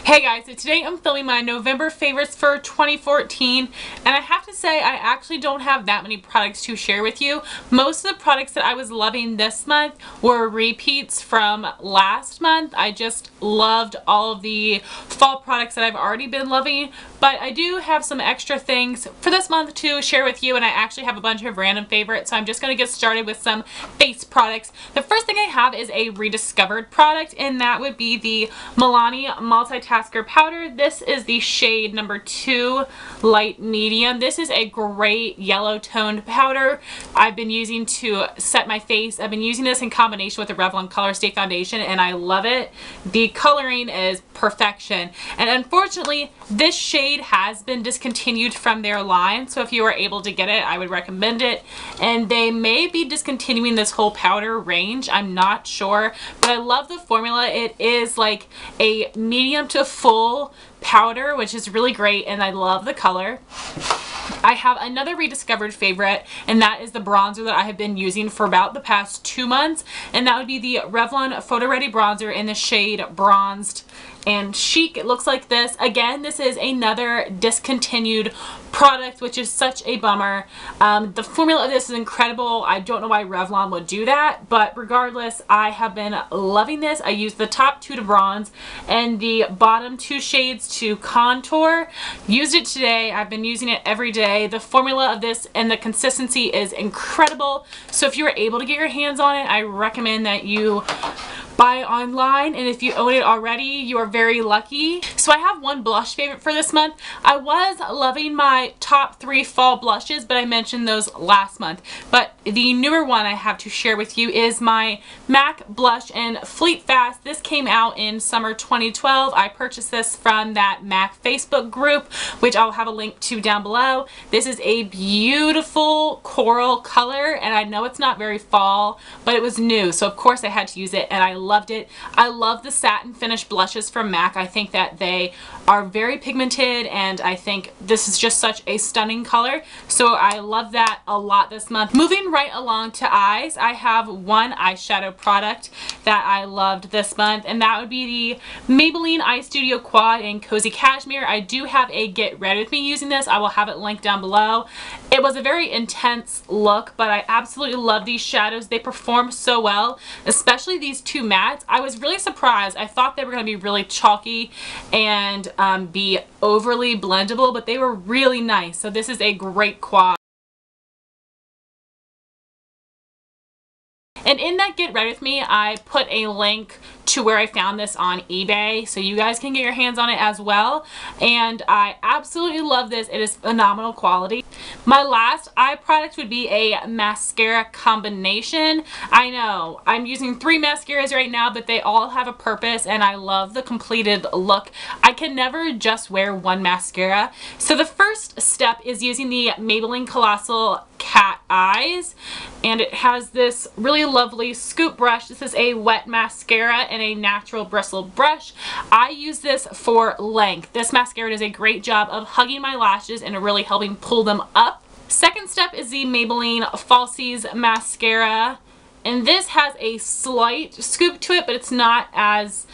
Hey guys, so today I'm filming my November favorites for 2014, and I have to say I actually don't have that many products to share with you. Most of the products that I was loving this month were repeats from last month. I just loved all of the fall products that I've already been loving, but I do have some extra things for this month to share with you, and I actually have a bunch of random favorites, so I'm just going to get started with some face products. The first thing I have is a rediscovered product, and that would be the Milani Multitasker powder. This is the shade number 2 light medium. This is a great yellow toned powder I've been using to set my face. I've been using this in combination with the Revlon Colorstay foundation and I love it. The coloring is perfection, and unfortunately this shade has been discontinued from their line, so if you are able to get it I would recommend it, and they may be discontinuing this whole powder range. I'm not sure, but I love the formula. It is like a medium to full powder, which is really great, and I love the color. I have another rediscovered favorite, and that is the bronzer that I have been using for about the past 2 months, and that would be the Revlon PhotoReady bronzer in the shade Bronzed and Chic. It looks like this. Again, this is another discontinued product, which is such a bummer. The formula of this is incredible. I don't know why Revlon would do that, but regardless, I have been loving this. I used the top 2 to bronze and the bottom 2 shades to contour. Used it today. I've been using it every day. The formula of this and the consistency is incredible. So if you are able to get your hands on it, I recommend that you buy online, and if you own it already, you are very lucky. So I have one blush favorite for this month. I was loving my top 3 fall blushes, but I mentioned those last month. But the newer one I have to share with you is my MAC blush in Fleet Fast. This came out in summer 2012. I purchased this from that MAC Facebook group, which I'll have a link to down below. This is a beautiful coral color, and I know it's not very fall, but it was new, so of course I had to use it, and I loved it. I love the satin finish blushes from MAC. I think that they are very pigmented, and I think this is just such a stunning color, so I love that a lot this month. Moving right along to eyes, I have one eyeshadow product that I loved this month, and that would be the Maybelline Eye Studio Quad in Cozy Cashmere. I do have a Get Ready With Me using this. I will have it linked down below. It was a very intense look, but I absolutely love these shadows. They perform so well, especially these two mattes. I was really surprised. I thought they were going to be really chalky and be overly blendable, but they were really nice. So this is a great quad. And in that Get Ready With Me, I put a link to where I found this on eBay, so you guys can get your hands on it as well. And I absolutely love this. It is phenomenal quality. My last eye product would be a mascara combination. I know I'm using 3 mascaras right now, but they all have a purpose, and I love the completed look. I can never just wear one mascara. So the first step is using the Maybelline Colossal Cat Eyes, and it has this really lovely scoop brush. This is a wet mascara and a natural bristle brush. I use this for length. This mascara does a great job of hugging my lashes and really helping pull them up. Second step is the Maybelline Falsies mascara. And this has a slight scoop to it, but it's not as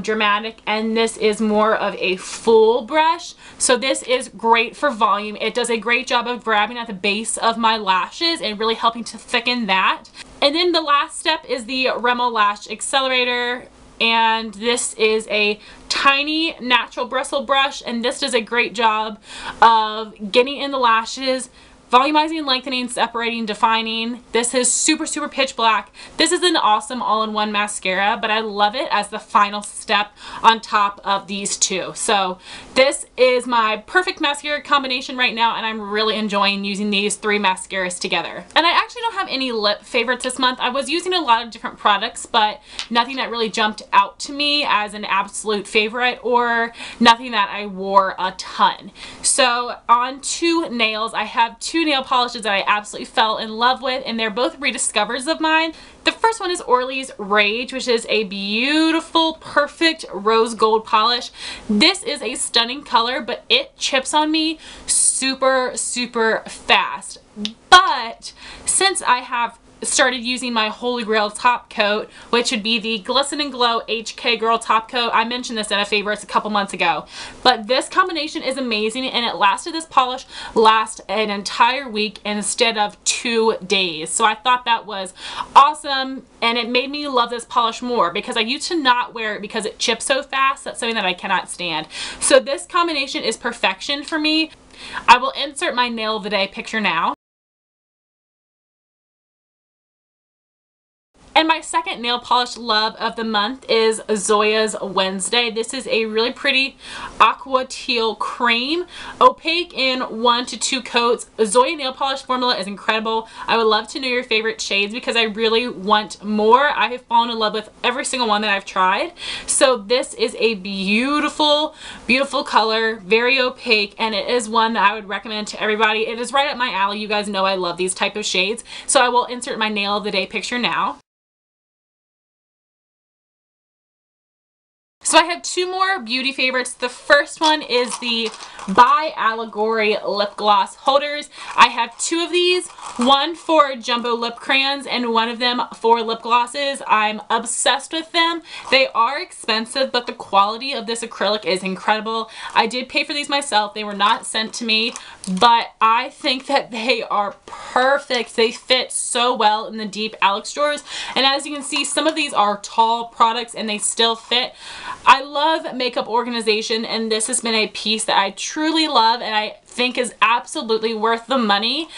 dramatic, and this is more of a full brush. So this is great for volume. It does a great job of grabbing at the base of my lashes and really helping to thicken that. And then the last step is the Rimmel Lash Accelerator, and this is a tiny natural bristle brush, and this does a great job of getting in the lashes, volumizing, lengthening, separating, defining. This is super, super pitch black. This is an awesome all-in-one mascara, but I love it as the final step on top of these two. So this is my perfect mascara combination right now, and I'm really enjoying using these 3 mascaras together. And I actually don't have any lip favorites this month. I was using a lot of different products, but nothing that really jumped out to me as an absolute favorite, or nothing that I wore a ton. So on to nails, I have 2 nail polishes that I absolutely fell in love with, and they're both rediscovers of mine. The first one is Orly's Rage, which is a beautiful, perfect rose gold polish. This is a stunning color, but it chips on me super, super fast. But since I have started using my Holy Grail top coat, which would be the Glisten and Glow HK Girl top coat. I mentioned this in a favorites a couple months ago, but this combination is amazing, and it lasted this polish last an entire week instead of 2 days. So I thought that was awesome, and it made me love this polish more because I used to not wear it because it chips so fast. That's something that I cannot stand. So this combination is perfection for me. I will insert my nail of the day picture now. And my second nail polish love of the month is Zoya's Wednesday. This is a really pretty aqua teal cream, opaque in 1 to 2 coats. Zoya nail polish formula is incredible. I would love to know your favorite shades because I really want more. I have fallen in love with every single one that I've tried. So this is a beautiful, beautiful color, very opaque, and it is one that I would recommend to everybody. It is right up my alley. You guys know I love these type of shades. So I will insert my nail of the day picture now. So I have 2 more beauty favorites. The first one is the ByAlegory lip gloss holders. I have 2 of these, one for jumbo lip crayons and one of them for lip glosses. I'm obsessed with them. They are expensive, but the quality of this acrylic is incredible. I did pay for these myself. They were not sent to me, but I think that they are perfect. They fit so well in the deep Alex drawers, and as you can see, some of these are tall products and they still fit. I love makeup organization, and this has been a piece that I truly love and I think is absolutely worth the money.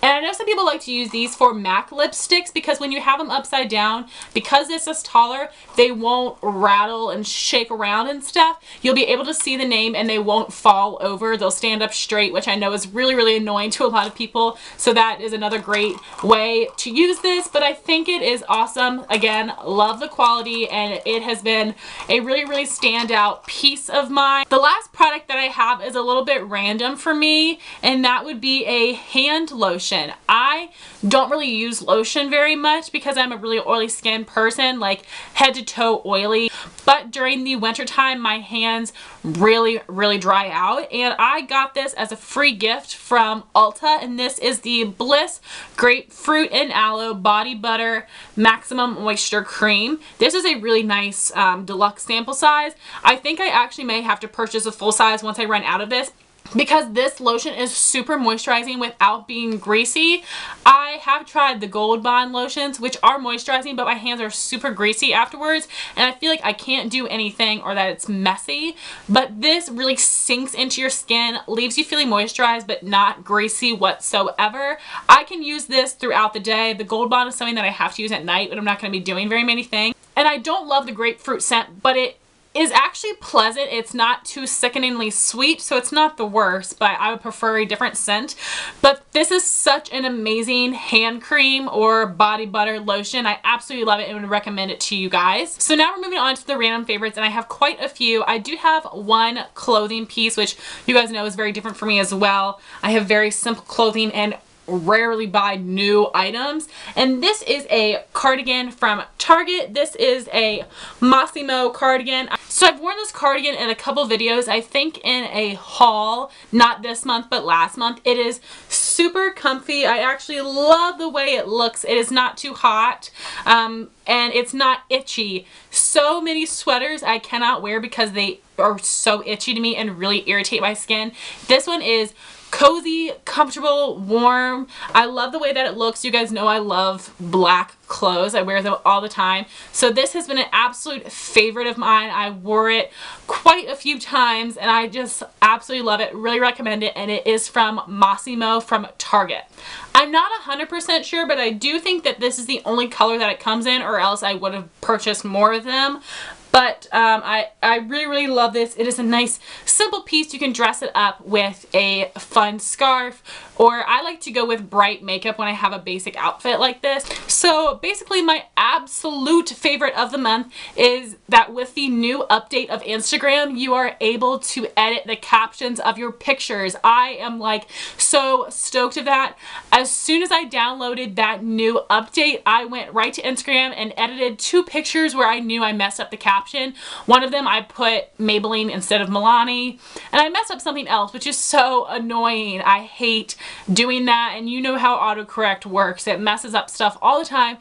And I know some people like to use these for MAC lipsticks because when you have them upside down, because this is taller, they won't rattle and shake around and stuff. You'll be able to see the name and they won't fall over. They'll stand up straight, which I know is really, really annoying to a lot of people. So that is another great way to use this, but I think it is awesome. Again, love the quality, and it has been a really, really standout piece of mine. The last product that I have is a little bit random for me, and that would be a hand lotion. I don't really use lotion very much because I'm a really oily skin person, like head to toe oily, but during the winter time my hands really, really dry out, and I got this as a free gift from Ulta, and this is the Bliss Grapefruit and Aloe Body Butter Maximum Moisture Cream. This is a really nice deluxe sample size. I think I actually may have to purchase a full size once I run out of this, because this lotion is super moisturizing without being greasy. I have tried the Gold Bond lotions, which are moisturizing, but my hands are super greasy afterwards, and I feel like I can't do anything or that it's messy. But this really sinks into your skin, leaves you feeling moisturized but not greasy whatsoever. I can use this throughout the day. The Gold Bond is something that I have to use at night, but I'm not going to be doing very many things. And I don't love the grapefruit scent, but it is actually pleasant. It's not too sickeningly sweet, so it's not the worst, but I would prefer a different scent. But this is such an amazing hand cream or body butter lotion. I absolutely love it and would recommend it to you guys. So now we're moving on to the random favorites, and I have quite a few. I do have one clothing piece, which you guys know is very different for me as well. I have very simple clothing and rarely buy new items, and this is a cardigan from Target. This is a Mossimo cardigan. So I've worn this cardigan in a couple videos, I think in a haul, not this month but last month. It is super comfy. I actually love the way it looks. It is not too hot, and it's not itchy. So many sweaters I cannot wear because they are so itchy to me and really irritate my skin. This one is cozy, comfortable, warm. I love the way that it looks. You guys know I love black clothes. I wear them all the time. So this has been an absolute favorite of mine. I wore it quite a few times and I just absolutely love it. Really recommend it, and it is from Mossimo from Target. I'm not 100% sure, but I do think that this is the only color that it comes in, or else I would have purchased more of them. But I really, really love this. It is a nice, simple piece. You can dress it up with a fun scarf, or I like to go with bright makeup when I have a basic outfit like this. So basically my absolute favorite of the month is that with the new update of Instagram, you are able to edit the captions of your pictures. I am like so stoked of that. As soon as I downloaded that new update, I went right to Instagram and edited 2 pictures where I knew I messed up the caption. caption. One of them I put Maybelline instead of Milani, and I messed up something else, which is so annoying. I hate doing that, and you know how autocorrect works. It messes up stuff all the time.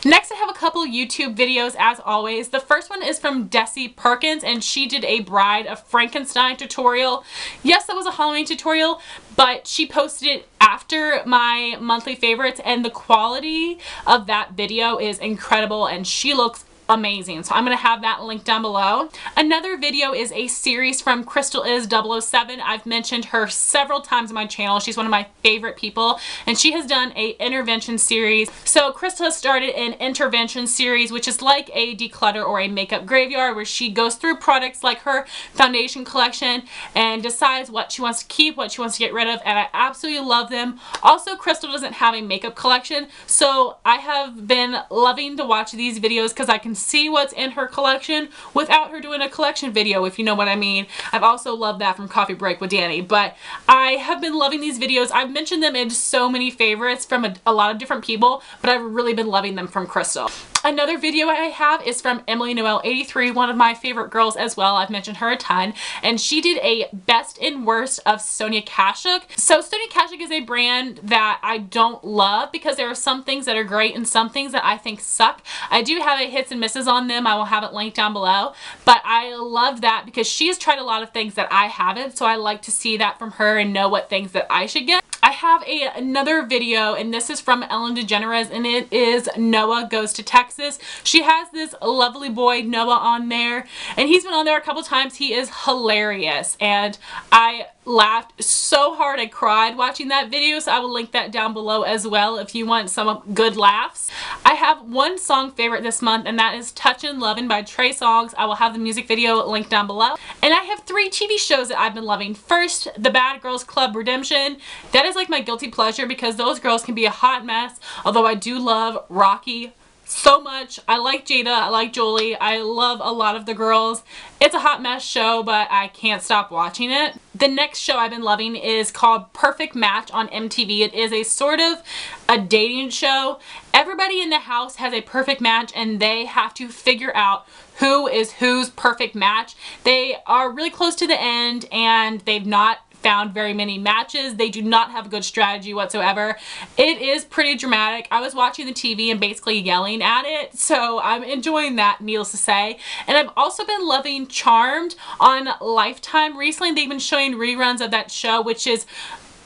Next, I have a couple YouTube videos as always. The first one is from Desi Perkins, and she did a Bride of Frankenstein tutorial. Yes, that was a Halloween tutorial, but she posted it after my monthly favorites, and the quality of that video is incredible, and she looks amazing. So I'm going to have that linked down below. Another video is a series from Crystal Is 007. I've mentioned her several times on my channel. She's one of my favorite people, and she has done a intervention series. So Crystal has started an intervention series, which is like a declutter or a makeup graveyard, where she goes through products like her foundation collection and decides what she wants to keep, what she wants to get rid of, and I absolutely love them. Also, Crystal doesn't have a makeup collection, so I have been loving to watch these videos because I can see what's in her collection without her doing a collection video, if you know what I mean. I've also loved that from Coffee Break with Danny, but I have been loving these videos. I've mentioned them in so many favorites from a lot of different people, but I've really been loving them from Crystal. Another video I have is from Emily Noel 83, one of my favorite girls as well. I've mentioned her a ton, and she did a best and worst of Sonia Kashuk. So Sonia Kashuk is a brand that I don't love because there are some things that are great and some things that I think suck. I do have a hits and misses on them. I will have it linked down below, but I love that because she has tried a lot of things that I haven't, so I like to see that from her and know what things that I should get. I have another video, and this is from Ellen DeGeneres, and it is Noah Goes to Texas. She has this lovely boy Noah on there, and he's been on there a couple times. He is hilarious, and I laughed so hard I cried watching that video, so I will link that down below as well if you want some good laughs. I have one song favorite this month, and that is Touchin' Lovin' by Trey Songz. I will have the music video linked down below. And I have 3 TV shows that I've been loving. First, The Bad Girls Club Redemption. That is like my guilty pleasure because those girls can be a hot mess, although I do love Rocky so much. I like Jada, I like Jolie, I love a lot of the girls. It's a hot mess show, but I can't stop watching it. The next show I've been loving is called Perfect Match on MTV. It is a sort of a dating show. Everybody in the house has a perfect match, and they have to figure out who is whose perfect match. They are really close to the end, and they've not found very many matches. They do not have a good strategy whatsoever. It is pretty dramatic. I was watching the TV and basically yelling at it, so I'm enjoying that, needless to say. And I've also been loving Charmed on Lifetime recently. They've been showing reruns of that show, which is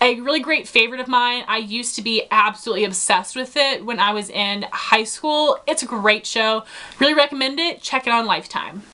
a really great favorite of mine. I used to be absolutely obsessed with it when I was in high school. It's a great show. Really recommend it. Check it on Lifetime.